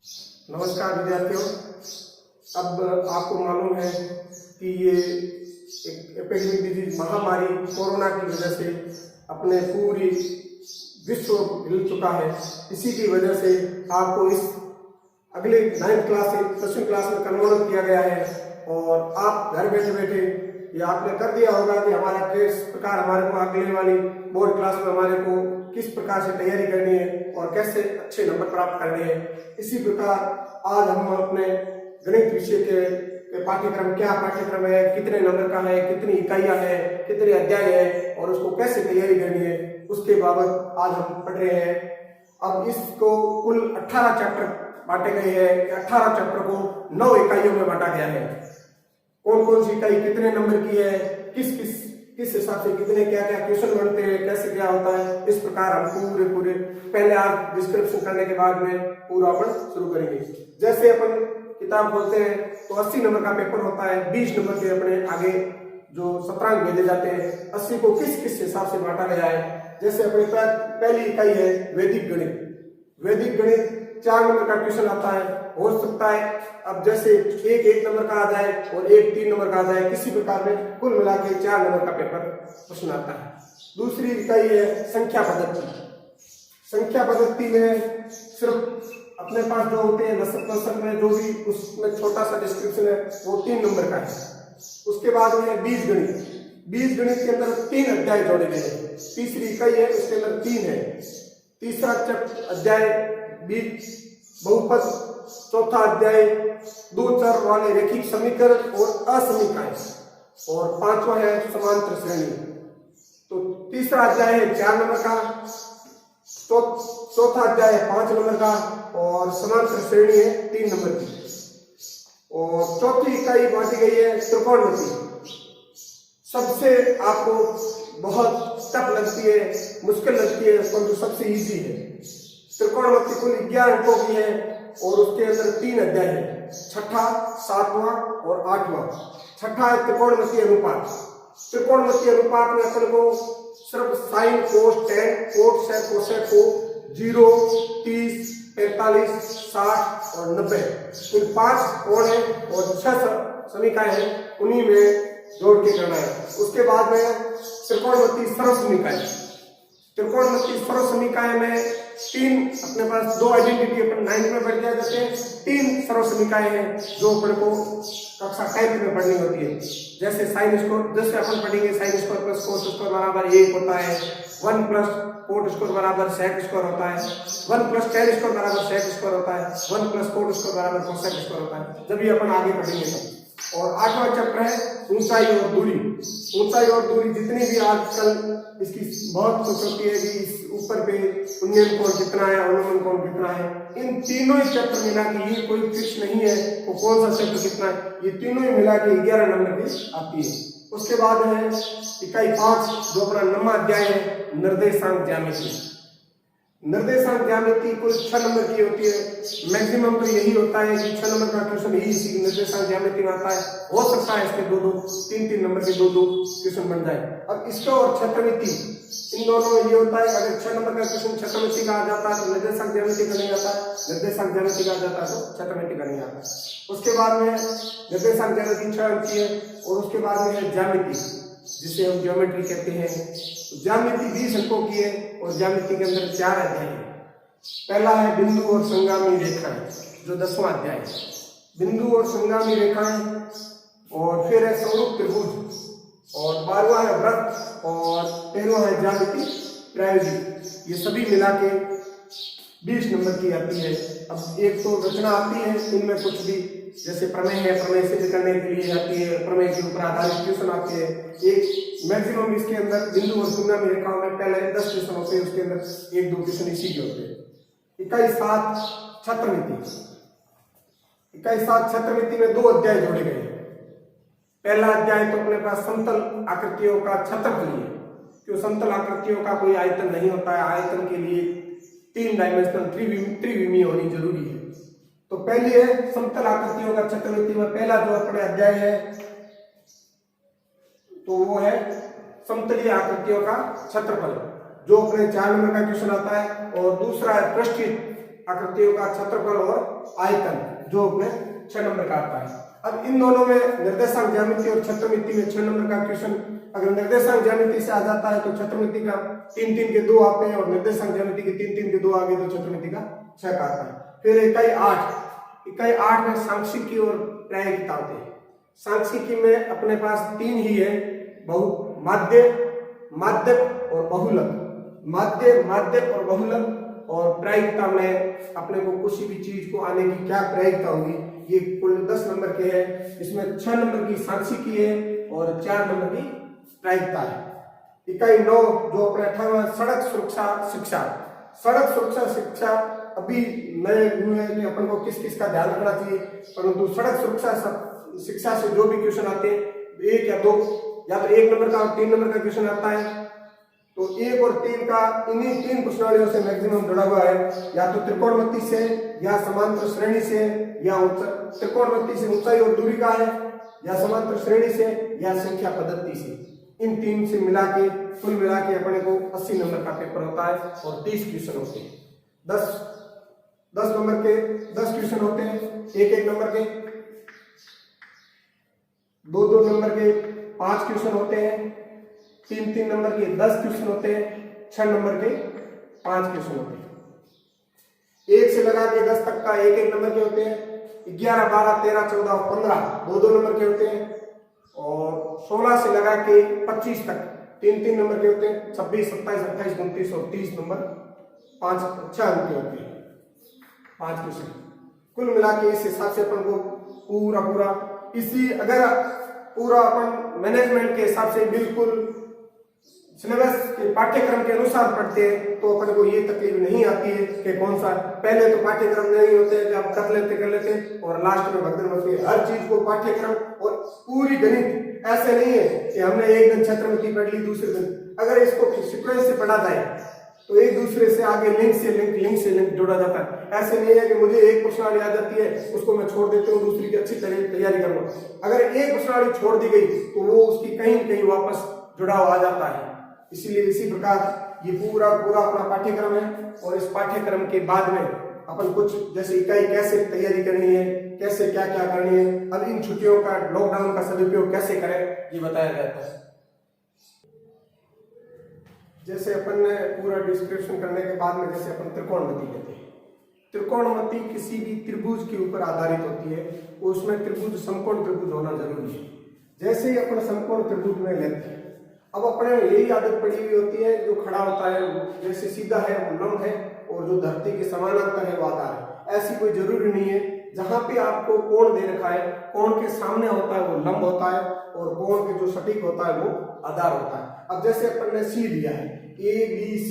नमस्कार विद्यार्थियों। अब आपको मालूम है कि ये एक एपिडेमिक डिजीज महामारी कोरोना की वजह से अपने पूरी विश्व हिल चुका है। इसी की वजह से आपको इस अगले 9th क्लास से 10वीं क्लास में कन्वर्ट किया गया है और आप घर बैठे बैठे ये आपने कर दिया होगा कि हमारा किस प्रकार हमारे को अगले वाली बोर्ड क्लास में हमारे को किस प्रकार से तैयारी करनी है और कैसे अच्छे नंबर प्राप्त करने हैं। इसी प्रकार आज हम अपने गणित विषय के पाठ्यक्रम क्या पाठ्यक्रम है, कितने नंबर का है, कितनी इकाइयां है, कितने अध्याय है और उसको कैसे तैयारी करनी है उसके बाबत आज हम पढ़ रहे हैं। अब इसको कुल 18 चैप्टर बांटे गए हैं। 18 चैप्टर को 9 इकाइयों में बांटा गया है। कौन कौन सी इकाई कितने नंबर की है, किस हिसाब से कितने क्या क्या क्वेश्चन बनते हैं, कैसे क्या होता है, इस प्रकार हम पूरे पहले आज डिस्क्रिप्शन करने के बाद में पूरा अपन शुरू करेंगे। जैसे अपन किताब खोलते हैं तो 80 नंबर का पेपर होता है। 20 नंबर के अपने आगे जो सत्रांक भेजे जाते हैं 80 को किस हिसाब से बांटा गया है। जैसे अपने पहली इकाई है वैदिक गणित। वैदिक गणित 4 नंबर का क्वेश्चन आता है। हो सकता है अब जैसे एक नंबर का आ जाए और एक 3 नंबर का आ जाए, किसी प्रकार में कुल मिला के 4 नंबर का पेपर क्वेश्चन आता है। दूसरी इकाई है संख्या पद्धति। संख्या पद्धति में सिर्फ अपने पास जो होते हैं दशक में जो भी उसमें छोटा सा डिस्क्रिप्शन है वो 3 नंबर का है। उसके बाद में बीजगणित। बीजगणित के अंदर 3 अध्याय जोड़े गए हैं। तीसरी इकाई है उसके अंदर 3 है। तीसरा अध्याय बीज बहुपद, चौथा अध्याय दो चर वाले रैखिक समीकरण और असमीकरण और 5वां है समांतर श्रेणी। तो तीसरा अध्याय है 4 नंबर का, चौथा अध्याय है 5 नंबर का और समांतर श्रेणी है 3 नंबर की। और चौथी इकाई बांटी गई है त्रिकोणमिति। सबसे आपको बहुत टफ लगती है, मुश्किल लगती है, परंतु सबसे इजी है। त्रिकोणमिति कुल 11 अंकों की है और उसके अंदर 3 अध्याय है, 6ठा, 7वां और 8वां। 6ठा है त्रिकोणमिति अनुपात। त्रिकोणमिति अनुपात में अपन को सिर्फ sign, cos, tan, cot, sec, cosec को 0, 30, 45, 60 और 90 इन 5 कोण है और 6 समीकरण है, उन्हीं में जोड़ के करना है। उसके बाद में त्रिकोणमिति सर्वसमीकरण। त्रिकोणमिति सर्वसमीकरण में 3 अपने पास 2 आइडेंटिटी अपन 9th में पढ़ जाते हैं। 3 सर्वसमीकरण है जो अपन को कक्षा 10th में पढ़नी होती है। जैसे साइन स्क्वायर, जैसे अपन पढ़ेंगे sine square plus cos square बराबर 1 होता है, 1 प्लस कोट स्क्वायर बराबर सेक स्क्वायर होता है, 1 प्लस टेन स्क्वायर बराबर सेक स्क्वायर होता है, 1 प्लस कोट स्क्वायर बराबर कोसेक स्क्वायर होता है। जब ये अपन आगे पढ़ेंगे तब। और 8वां चैप्टर है ऊंचाई और दूरी। ऊंचाई और दूरी जितनी भी आजकल इसकी बहुत कुछ होती है कि इस ऊपर पे उन्नयन कोण कितना है, अनुमान कोण कितना है, इन तीनों ही चैप्टर मिला के ये कोई फिक्स नहीं है वो कौन सा चैप्टर कितना है, ये तीनों ही मिला के 11 नंबर की आती है। उसके बाद है इकाई 5 जो अपना 9वां अध्याय है निर्देशांक ज्यामिति। निर्देशांक ज्यामिति कुल 6 नंबर की होती है। मैक्सिमम तो यही होता है कि 6 नंबर का क्वेश्चन ही इसी निर्देशांक ज्यामिति में आता है। हो सकता है इसके 2-2, 3-3 नंबर के 2-2 क्वेश्चन बन जाए। अब इसका और छत्रमिति इन दोनों में ये होता है अगर 6 नंबर का क्वेश्चन छत्रमिति का आ जाता है तो निर्देशांक ज्यामिति का नहीं आता है, निर्देशांक ज्यामिति का आ जाता है तो छत्रमिति का नहीं आता है। उसके बाद में निर्देशांक ज्यामिति 6 अंक की है और उसके बाद में है ज्यामिति जिसे हम ज्योमेट्री कहते हैं। ज्यामिति 20 अंकों की है और ज्यामिति के अंदर 4 अध्याय है। पहला है बिंदु और संगामी रेखाएं जो 10वां अध्याय है। बिंदु और संगामी रेखाएं और फिर है समरूप त्रिभुज और 12वां है वृत्त और 13वां है ज्यामिति प्रायोगिक। ये सभी मिला के 20 नंबर की आती है। अब एक तो रचना आती है, इनमें कुछ भी जैसे प्रमेय है, प्रमेय सिद्ध करने के लिए आती है, प्रमेय के ऊपर आधारित क्वेश्चन आते हैं। एक मैक्सिमम इसके अंदर बिंदु और संगामी रेखाओं में पहले 10 क्वेश्चन होते हैं, उसके अंदर 1-2 क्वेश्चन इसी के होते हैं। इकाई 7 छत्रमिति। इकाई 7 छत्रमिति में 2 अध्याय जोड़े गए हैं। पहला अध्याय तो अपने पास समतल आकृतियों का क्षेत्रफल है, क्यों समतल आकृतियों का कोई आयतन नहीं होता है। आयतन के लिए 3 डायमेंशनल त्रिविमीय होनी जरूरी है। तो पहली है समतल आकृतियों का छत्रमिति में पहला जो अपने अध्याय है तो वो है समतलीय आकृतियों का क्षेत्रफल जो अपने 4 नंबर का क्वेश्चन आता है। और दूसरा है पृष्ठीय आकृतियों का क्षेत्रफल और आयतन, जो में 6 नंबर का आता है। अब इन दोनों में निर्देशांक ज्यामिति और क्षेत्रमिति में 6 नंबर का क्वेश्चन अगर निर्देशांक ज्यामिति से आ जाता है तो क्षेत्रमिति का 3-3 के 2 आते हैं, और निर्देशांक ज्यामिति के 3-3 के 2 आ गए तो क्षेत्रमिति का 6 का आता है। फिर इकाई 8 में सांख्यिकी और प्रायिकता होते हैं। सांख्यिकी में अपने पास 3 ही है, माध्यक और बहुलक, माध्यक और बहुलक। और प्रायिकता में अपने को किसी भी चीज को आने की क्या प्रायिकता होगी, ये कुल 10 नंबर के हैं। इसमें 6 नंबर की सांख्यिकी है और 4 नंबर की प्रायिकता है। इकाई 9 जो अपने 18वां सड़क सुरक्षा शिक्षा। सड़क सुरक्षा शिक्षा अभी नए हुए हैं कि अपन को किस किस का ध्यान रखना चाहिए, परंतु सड़क सुरक्षा शिक्षा से जो भी क्वेश्चन आते हैं 1 या 2 या तो 1 नंबर का और 3 नंबर का क्वेश्चन आता है, तो 1 और 3 का इन्हीं 3 प्रश्नावलियों से मैक्सिमम जुड़ा हुआ है, या तो त्रिकोणमिति से या समांतर श्रेणी से, या त्रिकोणमिति से ऊंचाई और दूरी का है, या समांतर श्रेणी से या संख्या पद्धति से। इन 3 से मिला के कुल मिला के अपने को 80 नंबर का पेपर होता है और 30 क्वेश्चन होते हैं। 10 नंबर के 10 क्वेश्चन होते हैं, 1-1 नंबर के, 2-2 नंबर के 5 क्वेश्चन होते हैं, 3-3 नंबर के 10 क्वेश्चन होते हैं, 6 नंबर के 5 क्वेश्चन होते हैं। 1 से लगा के 10 तक का 1-1 नंबर के होते हैं, 11, 12, 13, 14 और 15 2-2 नंबर के होते हैं, और 16 से लगा के 25 तक 3-3 नंबर के होते हैं, 26, 27, 28, 29 और 30 नंबर 5-6 अंक के होते हैं, 5 क्वेश्चन। कुल मिला के इस हिसाब से अपन को पूरा इसी अगर पूरा अपन मैनेजमेंट के हिसाब से बिल्कुल सिलेबस के पाठ्यक्रम के अनुसार पढ़ते हैं तो अपन को ये तकलीफ नहीं आती है कि कौन सा पहले तो पाठ्यक्रम नहीं होते हैं कि आप कर लेते और लास्ट में भगदड़ मचती है। हर चीज को पाठ्यक्रम और पूरी गणित ऐसे नहीं है कि हमने एक दिन क्षेत्रमिति पढ़ ली, दूसरे दिन अगर इसको सीक्वेंस से पढ़ा जाए तो एक दूसरे से आगे लिंक से लिंक जोड़ा जाता है। ऐसे नहीं है कि मुझे एक प्रश्नावली आ जाती है उसको मैं छोड़ देती हूँ, दूसरी की अच्छी तरह तैयारी करूँ। अगर एक प्रश्नावली छोड़ दी गई तो वो उसकी कहीं न कहीं वापस जुड़ाव आ जाता है। इसीलिए इसी प्रकार ये पूरा अपना पाठ्यक्रम है, और इस पाठ्यक्रम के बाद में अपन कुछ जैसे इकाई कैसे तैयारी करनी है, कैसे क्या करनी है, अब इन छुट्टियों का लॉकडाउन का सदुपयोग कैसे करें ये बताया जाता है। जैसे अपन ने पूरा डिस्क्रिप्शन करने के बाद में जैसे अपन त्रिकोणमिति लेते हैं। त्रिकोणमिति किसी भी त्रिभुज के ऊपर आधारित होती है, उसमें त्रिभुज समकोण त्रिभुज होना जरूरी है। जैसे ही अपन समकोण त्रिभुज में लेते हैं, अब अपने यही आदत पड़ी हुई होती है, जो खड़ा होता है जैसे सीधा है वो लंब है, और जो धरती के समानांतर है वो आधार है। ऐसी कोई जरूरी नहीं है। जहां पे आपको कोण दे रखा है, कोण के सामने होता है वो लंब होता है, और कोण के जो सटीक होता है वो आधार होता है। अब जैसे अपन ने सी लिया है, ABC,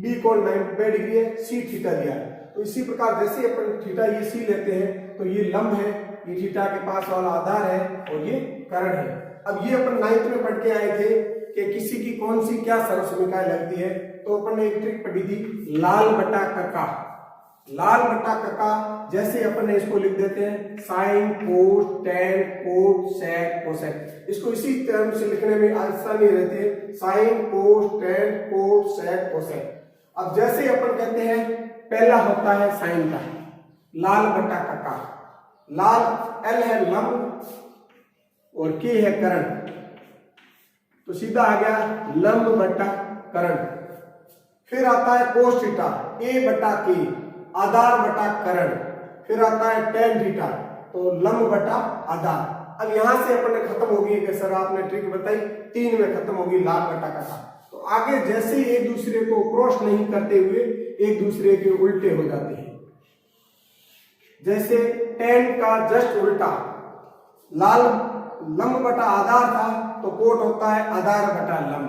बी कोण 90 डिग्री है, सी थीटा दिया है, तो इसी प्रकार जैसे अपन थीटा ये सी लेते हैं तो ये लंब है, ये थीटा के पास वाला आधार है और ये कर्ण है। अब ये अपन 9th में पढ़ के आए थे कि किसी की कौन सी क्या सर्वसमीकाएं लगती है, तो अपन ने एक ट्रिक पढ़ी थी लाल बटा कका। लाल बटा कका जैसे अपन ने इसको लिख देते हैं sine cos tan cot sec cosec, इसको इसी टर्म से लिखने में आसानी रहती है, sine cos tan cot sec cosec. अब जैसे अपन कहते हैं पहला होता है साइन का, लाल बटा कका, लाल एल है लंब और के है कर्ण, तो सीधा आ गया लंब बटा कर्ण। फिर आता है कोस थीटा, ए बटा के, आधार बटा कर्ण। फिर आता है टेन थीटा, तो लंब बटा आधार। अब यहां से अपन ने खत्म होगी कि सर आपने ट्रिक बताई 3 में खत्म होगी लाल बटा कका। तो आगे जैसे एक दूसरे को क्रॉस नहीं करते हुए एक दूसरे के उल्टे हो जाते हैं। जैसे टेन का जस्ट उल्टा, लाल लंब बटा आधार था तो कोट होता है आधार बटा लंब,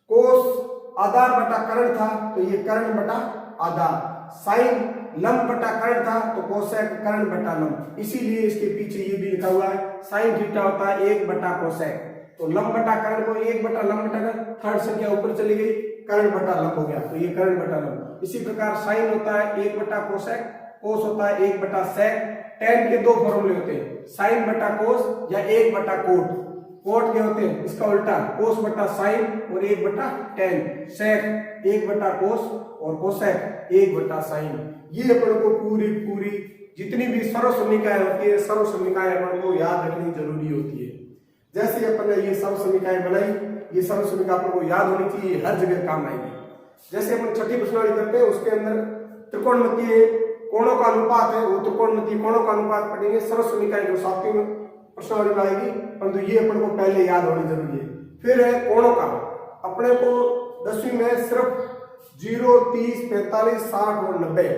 कोस आधार बटा कर्ण था तो ये कर्ण बटा आधार, साइन लंब बटा कर्ण था तो कोसेक कर्ण बटा लंब। इसीलिए इसके पीछे ये भी लिखा हुआ है साइन थीटा होता है 1 बटा कोसेक, तो लंब बटा कर्ण को 1 बटा लंब बटा कर्ण, थर्ड संख्या ऊपर चली गई, कर्ण बटा लंब हो गया तो ये कर्ण बटा लंब। इसी प्रकार साइन होता है 1 बटा कोसेक, कोस होता है 1 बटा सेक। टेन के 2 फॉर्मूले होते हैं, साइन बटा कोस या 1 बटा कोट। कोट क्या होते हैं, इसका उल्टा कोस बटा साइन और 1/tan, सेक 1/कोस और कोसेक 1/साइन। ये अपन को पूरी जितनी भी सर्वसमीकाएं होती है, सर्वसमीकाएं अपन को याद रखनी जरूरी होती है। जैसे अपन ने ये सर्वसमीकाएं बनाई, ये सर्वसमीका अपन को याद होनी चाहिए, हर जगह काम आएगी। जैसे अपन छठी प्रश्नावली करते हैं, उसके अंदर त्रिकोणमितीय कोणों का अनुपात है, वो त्रिकोणमितीय कोणों का अनुपात पढ़ेंगे। सर्वसमीकाएं जो 7वीं में प्रश्नावली में आएगी, परंतु ये अपन को पहले याद होनी जरूरी है। फिर है कोणों का, अपने को 10वीं में सिर्फ 0, 30, 45, 60 और 90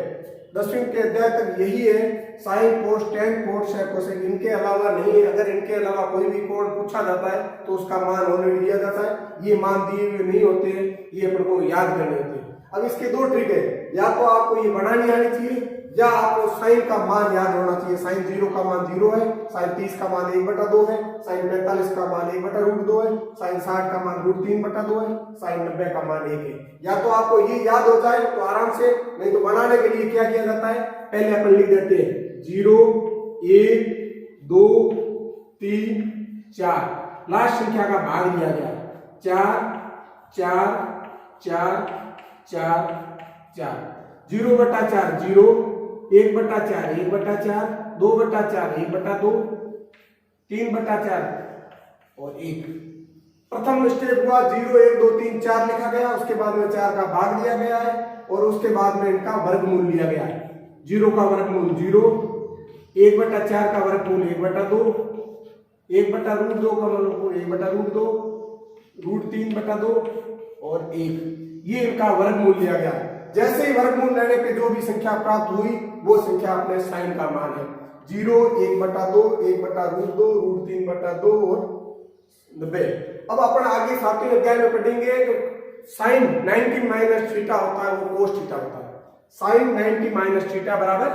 10वीं के अध्याय तक यही है। Sine, cos, tan, cot, sec, cosec, इनके अलावा नहीं है। अगर इनके अलावा कोई भी कोण पूछा जाता है तो उसका मान ऑलरेडी दिया जाता है। ये मान दिए हुए नहीं होते हैं, ये अपन को याद करने होते हैं। अब इसके दो ट्रिक है, या तो आपको ये बनानी आनी चाहिए या आपको साइन का मान याद होना चाहिए। साइन 0 का मान 0 है, साइन 30 का मान 1/2 है, साइन 45 का मान 1/√2 है, साइन 60 का मान √3/2 है, साइन 90 का मान 1 है। या तो आपको ये याद हो जाए तो आराम से, नहीं तो बनाने के लिए क्या किया जाता है, पहले अपन लिख देते हैं 0, 1, 2, 3, 4, लास्ट संख्या का भाग दिया गया 4, 4, 4, 4, 4, 0/4 0, 1/4 1/4, 2/4 1/2, 3/4 और 1। प्रथम स्टेप हुआ 0, 1, 2, 3, 4 लिखा गया, उसके बाद में 4 का भाग दिया गया है और उसके बाद में इनका वर्गमूल लिया गया है। 0 का वर्गमूल 0, 1/4 का वर्गमूल 1/2, 1/√2 का वर्गमूल 1/√2, √3/2 और 1। ये इनका वर्गमूल लिया गया। जैसे ही वर्गमूल लेने पे जो भी संख्या प्राप्त हुई वो संख्या अपने साइन का मान है। 0, 1/2, 1/√2, √3/2 और 90। अब अपन आगे 7वें अध्याय में पढ़ेंगे साइन 90 माइनस थीटा होता है, वो कोस थीटा होता है। साइन 90 माइनस थीटा बराबर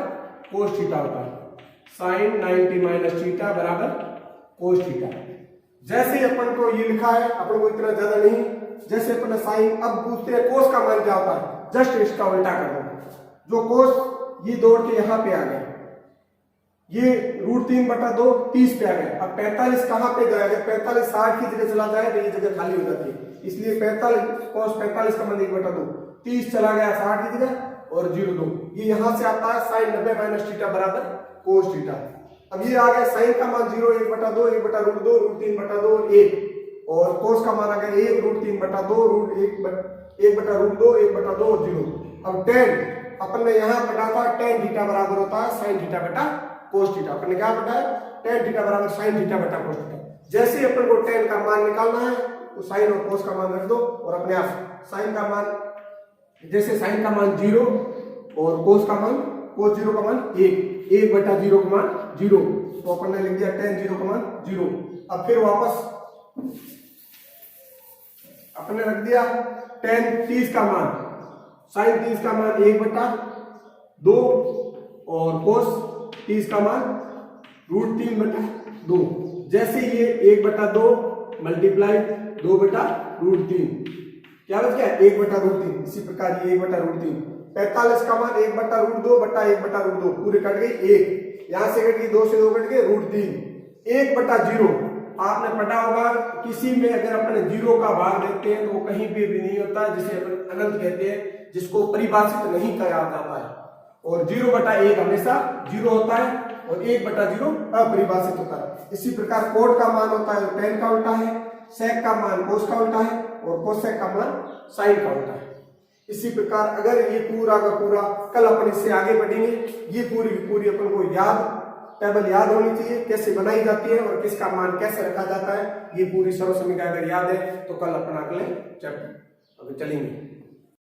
कोस थीटा होता है। साइन 90 माइनस थीटा बराबर कोस थीटा। जैसे ही अपन को ये लिखा है, अपन को इतना ज्यादा नहीं, जैसे अपन साइन, अब पूछते हैं कोस का मान क्या होता है, जस्ट इसका उल्टा कर दो। जो कोस ये दौड़ के यहां पे आ गए, ये √3/2 30 पे आ गए। अब 45 कहां पे जाएगा, 45 60 की जगह चला जाए तो ये जगह खाली हो जाती है, इसलिए 45 कोस 45 का मान 1/2, 30 चला गया 60 की जगह और 0.2, ये यहां से आता है साइन 90 माइनस थीटा बराबर कोस थीटा। अब ये आ गया साइन का मान 0, 1/2, 1/√2, √3/2 और 1, और कोस का मान आ गया 1, √3/2, √1/√2, 1/2 और 0। अब टेन अपन ने यहां पढ़ा था, टेन थीटा बराबर होता है साइन थीटा बटा कोस थीटा। अपन ने क्या पढ़ा है, टेन थीटा बराबर साइन थीटा बटा कोस थीटा। जैसे ही अपन को टेन का मान निकालना है तो साइन और कोस का मान रख दो और अपने आप साइन का मान, जैसे साइन का मान 0 और कोस का मान, कोस 0 का मान 1, 1/0 का मान 0, तो अपन ने लिख दिया टेन 0 का मान 0। अब फिर वापस अपन ने रख दिया टेन 30 का मान, साइन 30 का मान 1/2 और कोस 30 का मान √3/2। जैसे ये 1/2 मल्टीप्लाई 2/√3, क्या बच गया 1/√3। इसी प्रकार ये 1/√3, 45 का मान 1/√2 बटा 1/√2, पूरे कट गई 1, यहां से कट गई 2 से 2 कट गए √3, 1/0। आपने पढ़ा होगा किसी में अगर अपने 0 का भाग देते हैं तो वो कहीं पे भी नहीं होता, जिसे अपन अनंत कहते हैं, जिसको परिभाषित नहीं किया जाता है। और 0/1 हमेशा 0 होता है और 1/0 अपरिभाषित होता है। इसी प्रकार कोट का मान होता है टेन का उल्टा है, सेक का मान कोस का उल्टा है और कोसेक का मान साइन का उल्टा है। इसी प्रकार अगर ये पूरा का पूरा, कल अपन इससे आगे बढ़ेंगे, ये पूरी की पूरी अपन को याद, टेबल याद होनी चाहिए, कैसे बनाई जाती है और किसका मान कैसे रखा जाता है, ये पूरी सर्वसमीका अगर याद है तो कल अपन अगले चैप्टर अभी चलेंगे।